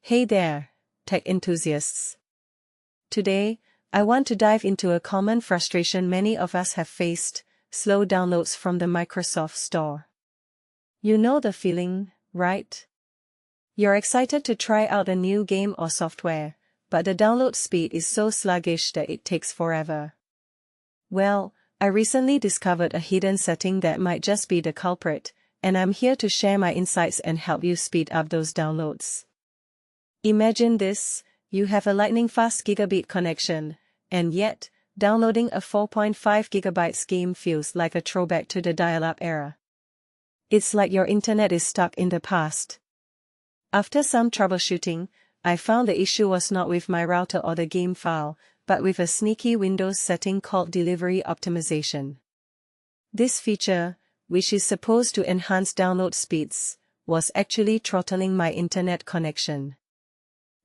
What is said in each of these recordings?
Hey there, tech enthusiasts. Today, I want to dive into a common frustration many of us have faced: slow downloads from the Microsoft Store. You know the feeling, right? You're excited to try out a new game or software, but the download speed is so sluggish that it takes forever. Well, I recently discovered a hidden setting that might just be the culprit, and I'm here to share my insights and help you speed up those downloads. Imagine this: you have a lightning-fast gigabit connection, and yet, downloading a 4.5 GB game feels like a throwback to the dial-up era. It's like your internet is stuck in the past. After some troubleshooting, I found the issue was not with my router or the game file, but with a sneaky Windows setting called Delivery Optimization. This feature, which is supposed to enhance download speeds, was actually throttling my internet connection.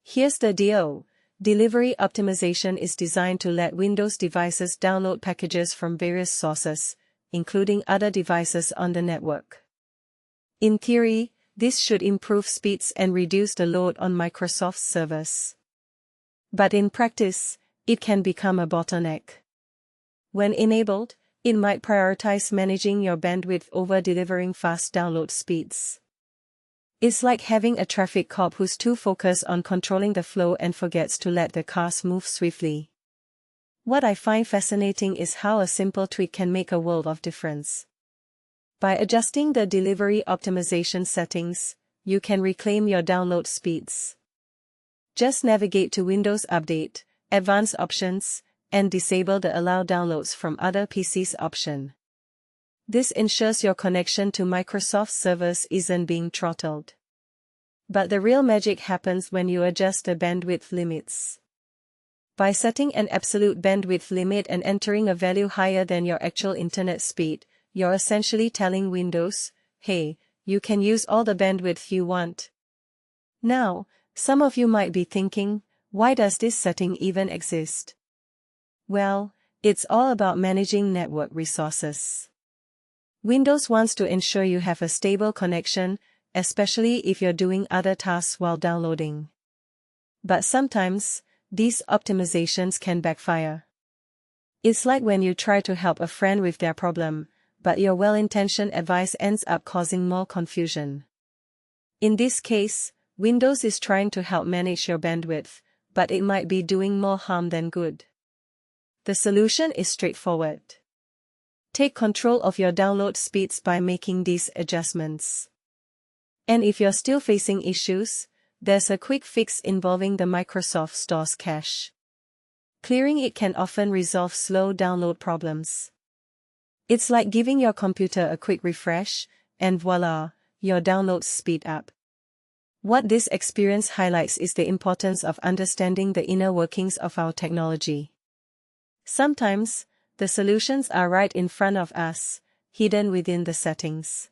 Here's the deal: Delivery Optimization is designed to let Windows devices download packages from various sources, including other devices on the network. In theory, this should improve speeds and reduce the load on Microsoft's servers. But in practice, it can become a bottleneck. When enabled, it might prioritize managing your bandwidth over delivering fast download speeds. It's like having a traffic cop who's too focused on controlling the flow and forgets to let the cars move swiftly. What I find fascinating is how a simple tweak can make a world of difference. By adjusting the delivery optimization settings, you can reclaim your download speeds. Just navigate to Windows Update, Advanced Options, and disable the Allow Downloads from Other PCs option. This ensures your connection to Microsoft servers isn't being throttled. But the real magic happens when you adjust the bandwidth limits. By setting an absolute bandwidth limit and entering a value higher than your actual internet speed, you're essentially telling Windows, hey, you can use all the bandwidth you want. Now, some of you might be thinking, why does this setting even exist? Well, it's all about managing network resources. Windows wants to ensure you have a stable connection, especially if you're doing other tasks while downloading. But sometimes, these optimizations can backfire. It's like when you try to help a friend with their problem, but your well-intentioned advice ends up causing more confusion. In this case, Windows is trying to help manage your bandwidth, but it might be doing more harm than good. The solution is straightforward. Take control of your download speeds by making these adjustments. And if you're still facing issues, there's a quick fix involving the Microsoft Store's cache. Clearing it can often resolve slow download problems. It's like giving your computer a quick refresh, and voila, your downloads speed up. What this experience highlights is the importance of understanding the inner workings of our technology. Sometimes, the solutions are right in front of us, hidden within the settings.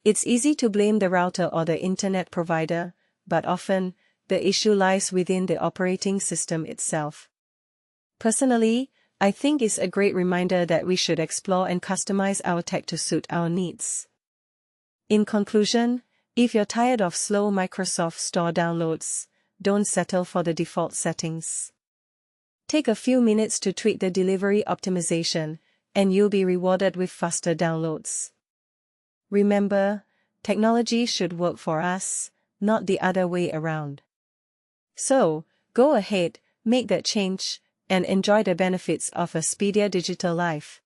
It's easy to blame the router or the internet provider, but often, the issue lies within the operating system itself. Personally, I think it's a great reminder that we should explore and customize our tech to suit our needs. In conclusion, if you're tired of slow Microsoft Store downloads, don't settle for the default settings. Take a few minutes to tweak the delivery optimization, and you'll be rewarded with faster downloads. Remember, technology should work for us, not the other way around. So, go ahead, make that change, and enjoy the benefits of a speedier digital life.